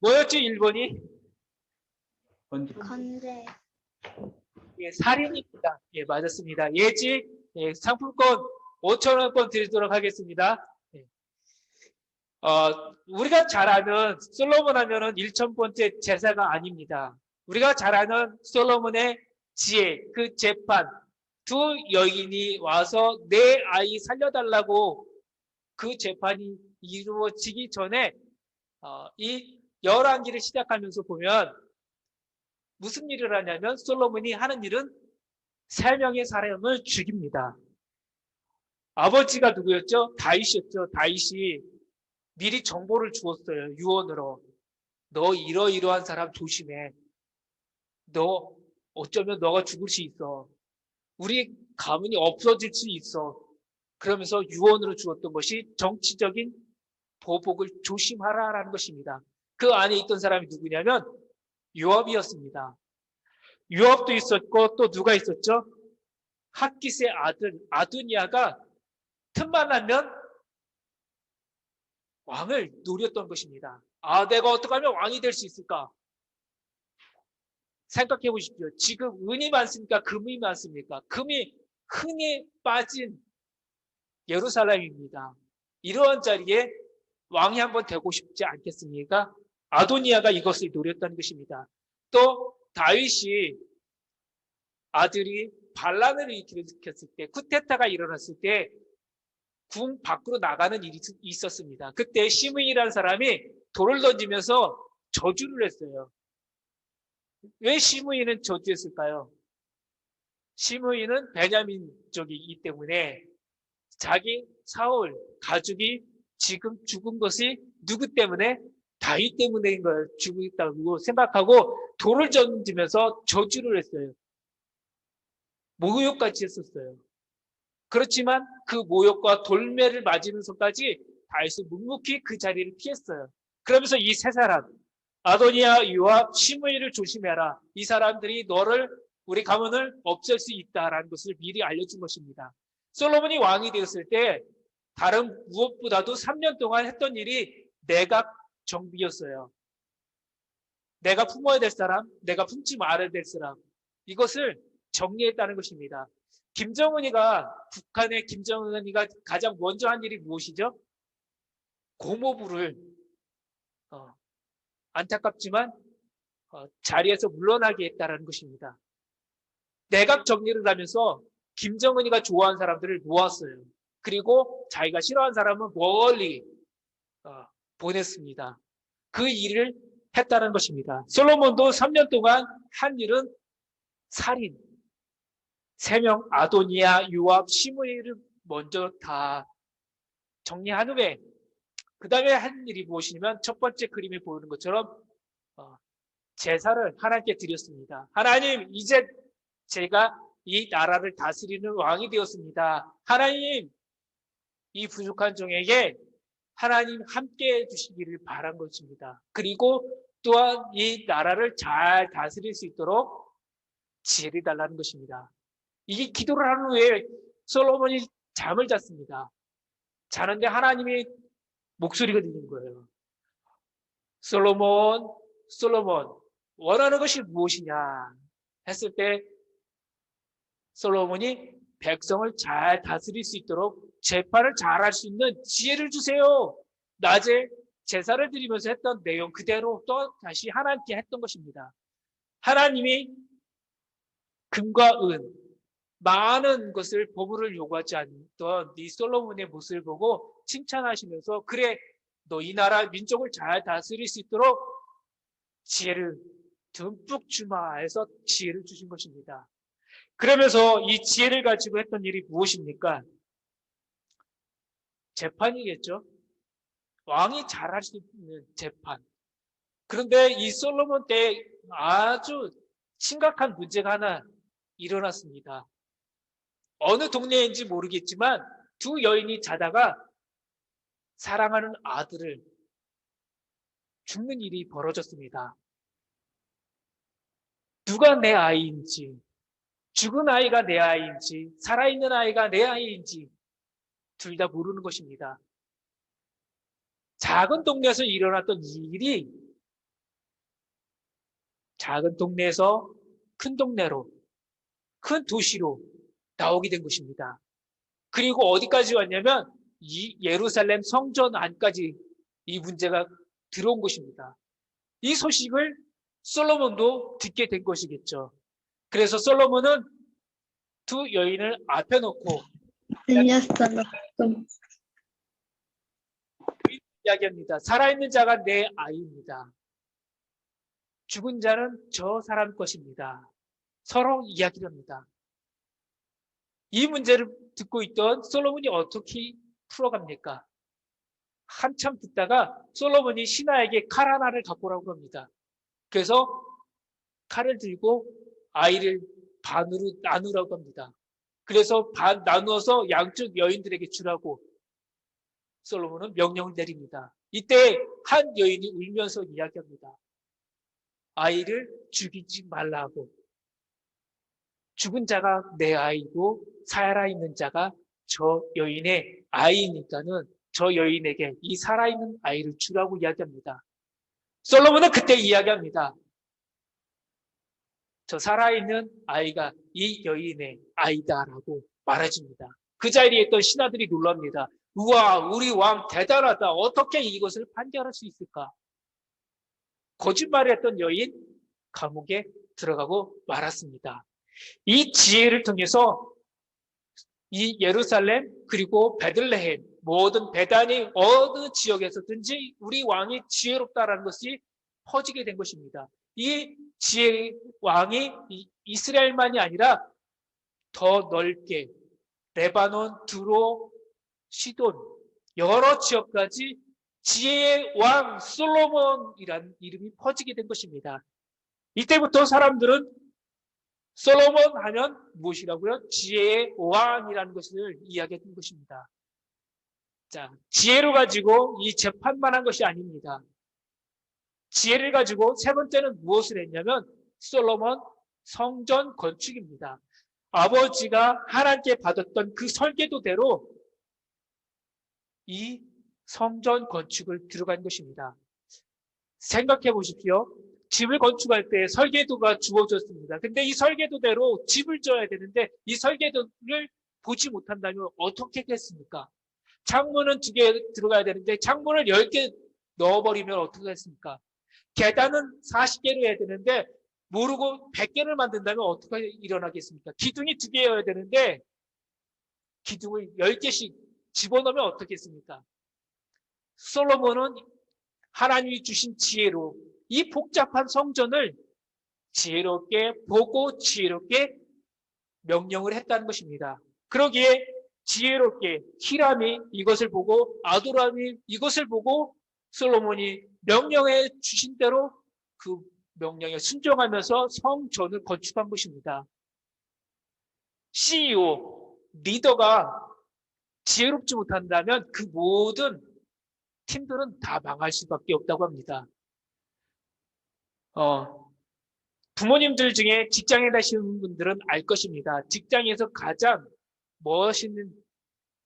뭐였죠, 1번이? 건재 예, 살인입니다. 예, 맞았습니다. 예지. 예, 상품권 5,000원권 드리도록 하겠습니다. 예. 우리가 잘 아는 솔로몬 하면은 1000번째 제사가 아닙니다. 우리가 잘 아는 솔로몬의 지혜, 그 재판, 두 여인이 와서 내 아이 살려달라고 그 재판이 이루어지기 전에 이 열왕기를 시작하면서 보면 무슨 일을 하냐면 솔로몬이 하는 일은 3명의 사람을 죽입니다. 아버지가 누구였죠? 다윗이었죠. 다윗이 미리 정보를 주었어요. 유언으로. 너 이러이러한 사람 조심해. 너 어쩌면 너가 죽을 수 있어. 우리 가문이 없어질 수 있어. 그러면서 유언으로 주었던 것이 정치적인 보복을 조심하라라는 것입니다. 그 안에 있던 사람이 누구냐면 요압이었습니다. 요압도 있었고 또 누가 있었죠? 핫깃의 아들 아도니아가 틈만 나면 왕을 노렸던 것입니다. 내가 어떻게 하면 왕이 될 수 있을까? 생각해 보십시오. 지금 은이 많습니까? 금이 많습니까? 금이 흥에 빠진 예루살렘입니다. 이러한 자리에 왕이 한번 되고 싶지 않겠습니까? 아도니아가 이것을 노렸다는 것입니다. 또 다윗이 아들이 반란을 일으켰을 때, 쿠데타가 일어났을 때 궁 밖으로 나가는 일이 있었습니다. 그때 시므이라는 사람이 돌을 던지면서 저주를 했어요. 왜 시므이는 저주했을까요? 시므이는 베냐민 쪽이기 때문에 자기 사울 가족이 지금 죽은 것이 누구 때문에? 다윗 때문인 걸 죽었다고 생각하고 돌을 던지면서 저주를 했어요. 모욕까지 했었어요. 그렇지만 그 모욕과 돌매를 맞으면서까지 다윗은 묵묵히 그 자리를 피했어요. 그러면서 이 세 사람, 아도니아, 요압, 시므이를 조심해라. 이 사람들이 너를, 우리 가문을 없앨 수 있다라는 것을 미리 알려준 것입니다. 솔로몬이 왕이 되었을 때 다른 무엇보다도 3년 동안 했던 일이 내각 정비였어요. 내가 품어야 될 사람, 내가 품지 말아야 될 사람, 이것을 정리했다는 것입니다. 북한의 김정은이가 가장 먼저 한 일이 무엇이죠? 고모부를 안타깝지만 자리에서 물러나게 했다는 것입니다. 내각 정리를 하면서 김정은이가 좋아하는 사람들을 모았어요. 그리고 자기가 싫어하는 사람은 멀리 보냈습니다. 그 일을 했다는 것입니다. 솔로몬도 3년 동안 한 일은 살인, 3명 아도니아, 요압, 시므이를 먼저 다 정리한 후에 그 다음에 한 일이 무엇이냐면 첫 번째 그림에 보이는 것처럼 제사를 하나님께 드렸습니다. 하나님, 이제 제가 이 나라를 다스리는 왕이 되었습니다. 하나님, 이 부족한 종에게 하나님 함께 해주시기를 바란 것입니다. 그리고 또한 이 나라를 잘 다스릴 수 있도록 지혜를 달라는 것입니다. 이 기도를 한 후에 솔로몬이 잠을 잤습니다. 자는데 하나님이 목소리가 들린 거예요. 솔로몬, 원하는 것이 무엇이냐 했을 때 솔로몬이 백성을 잘 다스릴 수 있도록 재판을 잘 할 수 있는 지혜를 주세요. 낮에 제사를 드리면서 했던 내용 그대로 또 다시 하나님께 했던 것입니다. 하나님이 금과 은, 많은 것을 보물을 요구하지 않던 이 솔로몬의 모습을 보고 칭찬하시면서 그래, 너 이 나라 민족을 잘 다스릴 수 있도록 지혜를 듬뿍 주마 해서 지혜를 주신 것입니다. 그러면서 이 지혜를 가지고 했던 일이 무엇입니까? 재판이겠죠. 왕이 잘할 수 있는 재판. 그런데 이 솔로몬 때 아주 심각한 문제가 하나 일어났습니다. 어느 동네인지 모르겠지만 두 여인이 자다가 사랑하는 아들을 죽는 일이 벌어졌습니다. 누가 내 아이인지, 죽은 아이가 내 아이인지, 살아있는 아이가 내 아이인지 둘 다 모르는 것입니다. 작은 동네에서 일어났던 이 일이 작은 동네에서 큰 동네로, 큰 도시로 나오게 된 것입니다. 그리고 어디까지 왔냐면 이 예루살렘 성전 안까지 이 문제가 들어온 것입니다. 이 소식을 솔로몬도 듣게 된 것이겠죠. 그래서 솔로몬은 두 여인을 앞에 놓고 이야기합니다. 살아있는 자가 내 아이입니다. 죽은 자는 저 사람 것입니다. 서로 이야기를 합니다. 이 문제를 듣고 있던 솔로몬이 어떻게 풀어갑니까? 한참 듣다가 솔로몬이 신하에게 칼 하나를 갖고 오라고 합니다. 그래서 칼을 들고 아이를 반으로 나누라고 합니다. 그래서 반 나누어서 양쪽 여인들에게 주라고 솔로몬은 명령을 내립니다. 이때 한 여인이 울면서 이야기합니다. 아이를 죽이지 말라고. 죽은 자가 내 아이고 살아있는 자가 저 여인의 아이니까는 저 여인에게 이 살아있는 아이를 주라고 이야기합니다. 솔로몬은 그때 이야기합니다. 저 살아있는 아이가 이 여인의 아이다라고 말해줍니다. 그 자리에 있던 신하들이 놀랍니다. 우와, 우리 왕 대단하다. 어떻게 이것을 판결할 수 있을까? 거짓말을 했던 여인 감옥에 들어가고 말았습니다. 이 지혜를 통해서 이 예루살렘 그리고 베들레헴 모든 베단이 어느 지역에서든지 우리 왕이 지혜롭다라는 것이 퍼지게 된 것입니다. 이 지혜 왕이 이스라엘만이 아니라 더 넓게 레바논, 두로, 시돈 여러 지역까지 지혜의 왕 솔로몬이라는 이름이 퍼지게 된 것입니다. 이때부터 사람들은 솔로몬 하면 무엇이라고요? 지혜의 왕이라는 것을 이야기했던 것입니다. 자, 지혜를 가지고 이 재판만 한 것이 아닙니다. 지혜를 가지고 세 번째는 무엇을 했냐면 솔로몬 성전 건축입니다. 아버지가 하나님께 받았던 그 설계도대로 이 성전 건축을 들어간 것입니다. 생각해 보십시오. 집을 건축할 때 설계도가 주어졌습니다. 근데 이 설계도대로 집을 지어야 되는데 이 설계도를 보지 못한다면 어떻게 하겠습니까? 창문은 2개 들어가야 되는데 창문을 10개 넣어버리면 어떻게 하겠습니까? 계단은 40개로 해야 되는데 모르고 100개를 만든다면 어떻게 일어나겠습니까? 기둥이 2개여야 되는데 기둥을 10개씩 집어넣으면 어떻겠습니까? 솔로몬은 하나님이 주신 지혜로 이 복잡한 성전을 지혜롭게 보고 지혜롭게 명령을 했다는 것입니다. 그러기에 지혜롭게 히람이 이것을 보고 아도람이 이것을 보고 솔로몬이 명령해 주신 대로 그 명령에 순종하면서 성전을 건축한 것입니다. CEO, 리더가 지혜롭지 못한다면 그 모든 팀들은 다 망할 수밖에 없다고 합니다. 부모님들 중에 직장에 다니시는 분들은 알 것입니다. 직장에서 가장 멋있는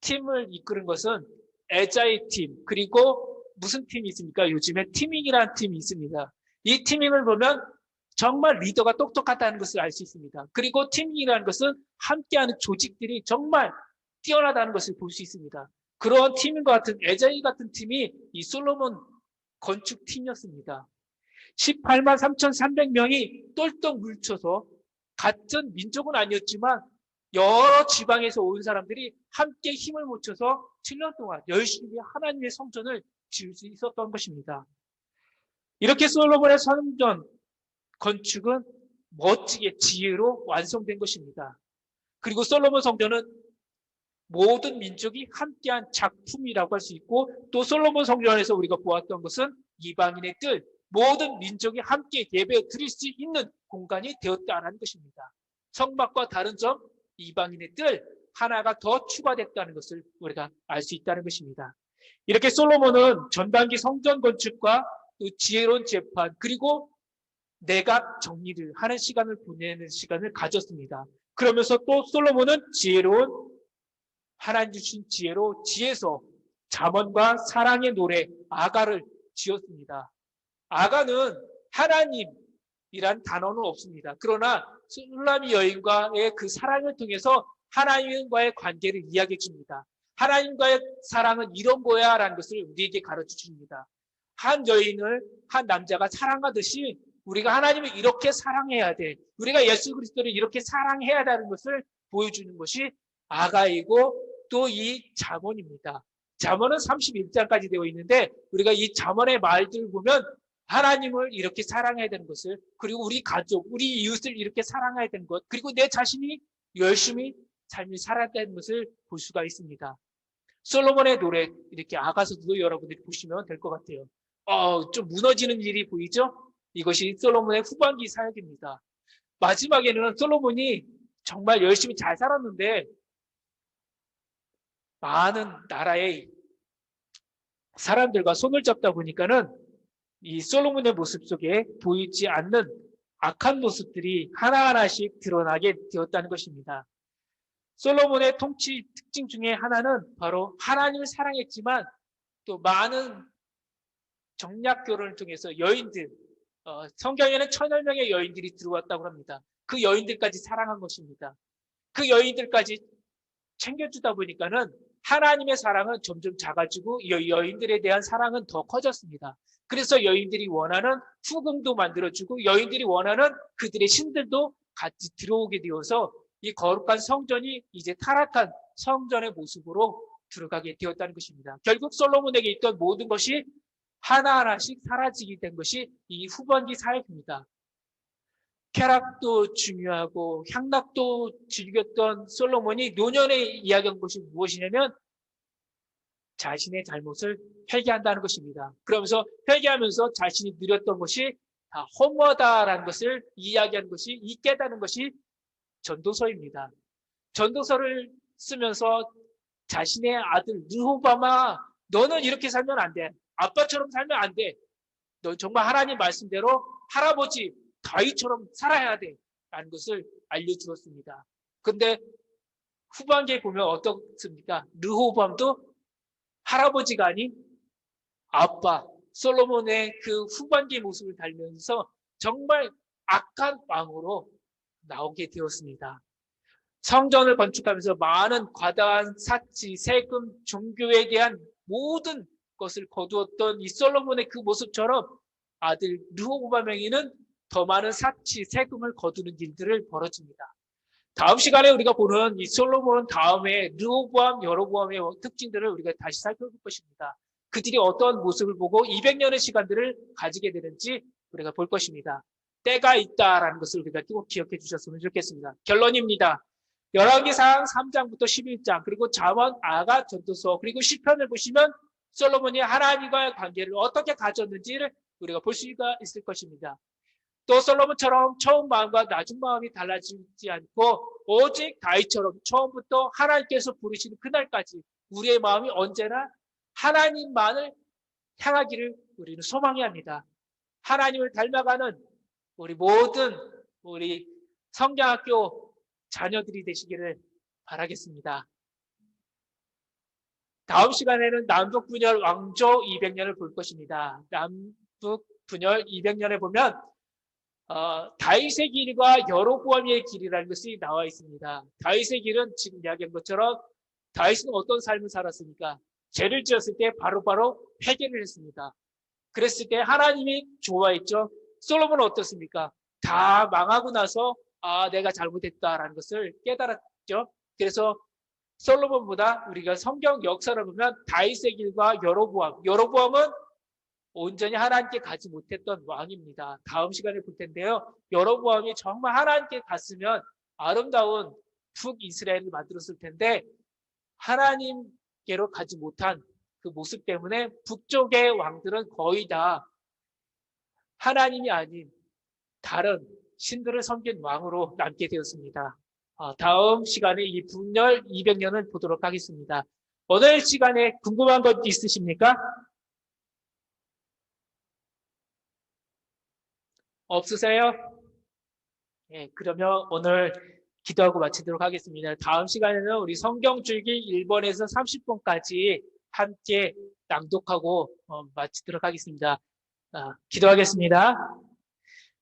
팀을 이끄는 것은 애자일 팀, 그리고 무슨 팀이 있습니까? 요즘에 티밍이라는 팀이 있습니다. 이 티밍을 보면 정말 리더가 똑똑하다는 것을 알 수 있습니다. 그리고 티밍이라는 것은 함께하는 조직들이 정말 뛰어나다는 것을 볼 수 있습니다. 그런 팀과 같은 애자일 같은 팀이 이 솔로몬 건축팀이었습니다. 18만 3,300명이 똘똘 뭉쳐서 같은 민족은 아니었지만 여러 지방에서 온 사람들이 함께 힘을 모쳐서 7년 동안 열심히 하나님의 성전을 지을 수 있었던 것입니다. 이렇게 솔로몬의 성전 건축은 멋지게 지혜로 완성된 것입니다. 그리고 솔로몬 성전은 모든 민족이 함께한 작품이라고 할 수 있고 또 솔로몬 성전에서 우리가 보았던 것은 이방인의 뜰, 모든 민족이 함께 예배 드릴 수 있는 공간이 되었다는 것입니다. 성막과 다른 점, 이방인의 뜰 하나가 더 추가됐다는 것을 우리가 알 수 있다는 것입니다. 이렇게 솔로몬은 전반기 성전 건축과 또 지혜로운 재판 그리고 내각 정리를 하는 시간을 보내는 시간을 가졌습니다. 그러면서 또 솔로몬은 지혜로운 하나님 주신 지혜로 지혜서 잠언과 사랑의 노래 아가를 지었습니다. 아가는 하나님이란 단어는 없습니다. 그러나 술람이 여인과의 그 사랑을 통해서 하나님과의 관계를 이야기해 줍니다. 하나님과의 사랑은 이런 거야 라는 것을 우리에게 가르쳐 줍니다. 한 여인을 한 남자가 사랑하듯이 우리가 하나님을 이렇게 사랑해야 돼. 우리가 예수 그리스도를 이렇게 사랑해야 한다는 것을 보여주는 것이 아가이고 또 이 잠언입니다. 잠언은 31장까지 되어 있는데 우리가 이 잠언의 말들을 보면 하나님을 이렇게 사랑해야 되는 것을 그리고 우리 가족, 우리 이웃을 이렇게 사랑해야 되는 것 그리고 내 자신이 열심히 삶을 살아야 되는 것을 볼 수가 있습니다. 솔로몬의 노래 이렇게 아가서도 여러분들이 보시면 될 것 같아요. 좀 무너지는 일이 보이죠? 이것이 솔로몬의 후반기 사역입니다. 마지막에는 솔로몬이 정말 열심히 잘 살았는데 많은 나라의 사람들과 손을 잡다 보니까는 이 솔로몬의 모습 속에 보이지 않는 악한 모습들이 하나하나씩 드러나게 되었다는 것입니다. 솔로몬의 통치 특징 중에 하나는 바로 하나님을 사랑했지만 또 많은 정략 결혼을 통해서 여인들, 성경에는 1000여 명의 여인들이 들어왔다고 합니다. 그 여인들까지 사랑한 것입니다. 그 여인들까지 챙겨주다 보니까는 하나님의 사랑은 점점 작아지고 여인들에 대한 사랑은 더 커졌습니다. 그래서 여인들이 원하는 후궁도 만들어주고 여인들이 원하는 그들의 신들도 같이 들어오게 되어서 이 거룩한 성전이 이제 타락한 성전의 모습으로 들어가게 되었다는 것입니다. 결국 솔로몬에게 있던 모든 것이 하나하나씩 사라지게 된 것이 이 후반기 사역입니다. 쾌락도 중요하고 향락도 즐겼던 솔로몬이 노년에 이야기한 것이 무엇이냐면 자신의 잘못을 회개한다는 것입니다. 그러면서 회개하면서 자신이 누렸던 것이 다 허무하다라는 것을 이야기하는 것이 이 깨닫는 것이 전도서입니다. 전도서를 쓰면서 자신의 아들 르호밤아 너는 이렇게 살면 안 돼. 아빠처럼 살면 안 돼. 너 정말 하나님 말씀대로 할아버지 다윗처럼 살아야 돼. 라는 것을 알려주었습니다. 근데 후반기에 보면 어떻습니까? 르호밤도 할아버지가 아닌 아빠 솔로몬의 그 후반기의 모습을 닮으면서 정말 악한 왕으로 나오게 되었습니다. 성전을 건축하면서 많은 과다한 사치, 세금, 종교에 대한 모든 것을 거두었던 이 솔로몬의 그 모습처럼 아들 르호보암에게는 더 많은 사치, 세금을 거두는 일들을 벌어집니다. 다음 시간에 우리가 보는 이 솔로몬 다음에 르호보암, 여로보암의 특징들을 우리가 다시 살펴볼 것입니다. 그들이 어떤 모습을 보고 200년의 시간들을 가지게 되는지 우리가 볼 것입니다. 때가 있다라는 것을 우리가 꼭 기억해 주셨으면 좋겠습니다. 결론입니다. 열왕기상 3장부터 11장 그리고 잠언, 아가, 전도서 그리고 시편을 보시면 솔로몬이 하나님과의 관계를 어떻게 가졌는지를 우리가 볼 수가 있을 것입니다. 또 솔로몬처럼 처음 마음과 나중 마음이 달라지지 않고 오직 다윗처럼 처음부터 하나님께서 부르시는 그날까지 우리의 마음이 언제나 하나님만을 향하기를 우리는 소망해야 합니다. 하나님을 닮아가는 우리 모든 우리 성경학교 자녀들이 되시기를 바라겠습니다. 다음 시간에는 남북 분열 왕조 200년을 볼 것입니다. 남북 분열 200년에 보면 다윗의 길과 여로보암의 길이라는 것이 나와 있습니다. 다윗의 길은 지금 이야기한 것처럼 다윗은 어떤 삶을 살았습니까? 죄를 지었을 때 바로바로 회개를 했습니다. 그랬을 때 하나님이 좋아했죠. 솔로몬은 어떻습니까? 다 망하고 나서 내가 잘못했다라는 것을 깨달았죠. 그래서 솔로몬보다 우리가 성경 역사를 보면 다윗의 길과 여로보암은 온전히 하나님께 가지 못했던 왕입니다. 다음 시간에 볼 텐데요. 여로보암이 정말 하나님께 갔으면 아름다운 북이스라엘을 만들었을 텐데 하나님께로 가지 못한 그 모습 때문에 북쪽의 왕들은 거의 다 하나님이 아닌 다른 신들을 섬긴 왕으로 남게 되었습니다. 다음 시간에 이 분열 200년을 보도록 하겠습니다. 오늘 시간에 궁금한 것 있으십니까? 없으세요? 네, 그러면 오늘 기도하고 마치도록 하겠습니다. 다음 시간에는 우리 성경줄기 1번에서 30번까지 함께 낭독하고 마치도록 하겠습니다. 기도하겠습니다.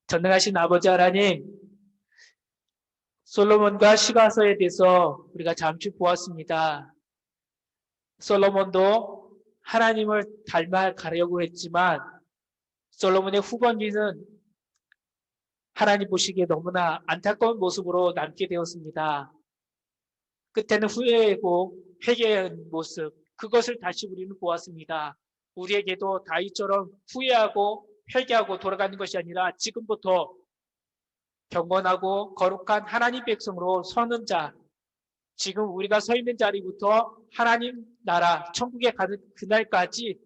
전능하신 아버지 하나님, 솔로몬과 시가서에 대해서 우리가 잠시 보았습니다. 솔로몬도 하나님을 닮아가려고 했지만 솔로몬의 후반기는 하나님 보시기에 너무나 안타까운 모습으로 남게 되었습니다. 끝에는 후회하고 회개한 모습, 그것을 다시 우리는 보았습니다. 우리에게도 다윗처럼 후회하고 회개하고 돌아가는 것이 아니라 지금부터 경건하고 거룩한 하나님 백성으로 서는 자, 지금 우리가 서 있는 자리부터 하나님 나라 천국에 가는 그날까지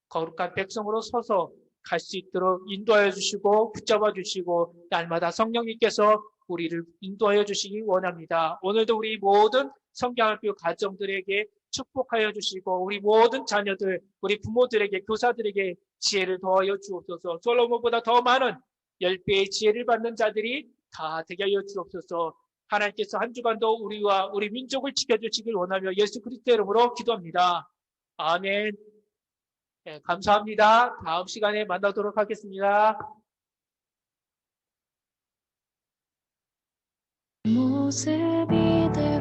거룩한 백성으로 서서 갈 수 있도록 인도하여 주시고 붙잡아 주시고 날마다 성령님께서 우리를 인도하여 주시기 원합니다. 오늘도 우리 모든 성경학교 가정들에게 축복하여 주시고 우리 모든 자녀들, 우리 부모들에게 교사들에게 지혜를 더하여 주옵소서. 솔로몬보다 더 많은 10배의 지혜를 받는 자들이 다 되게 하여 주옵소서. 하나님께서 한 주간도 우리와 우리 민족을 지켜주시길 원하며 예수 그리스도의 이름으로 기도합니다. 아멘. 네, 감사합니다. 다음 시간에 만나도록 하겠습니다. 모습이 될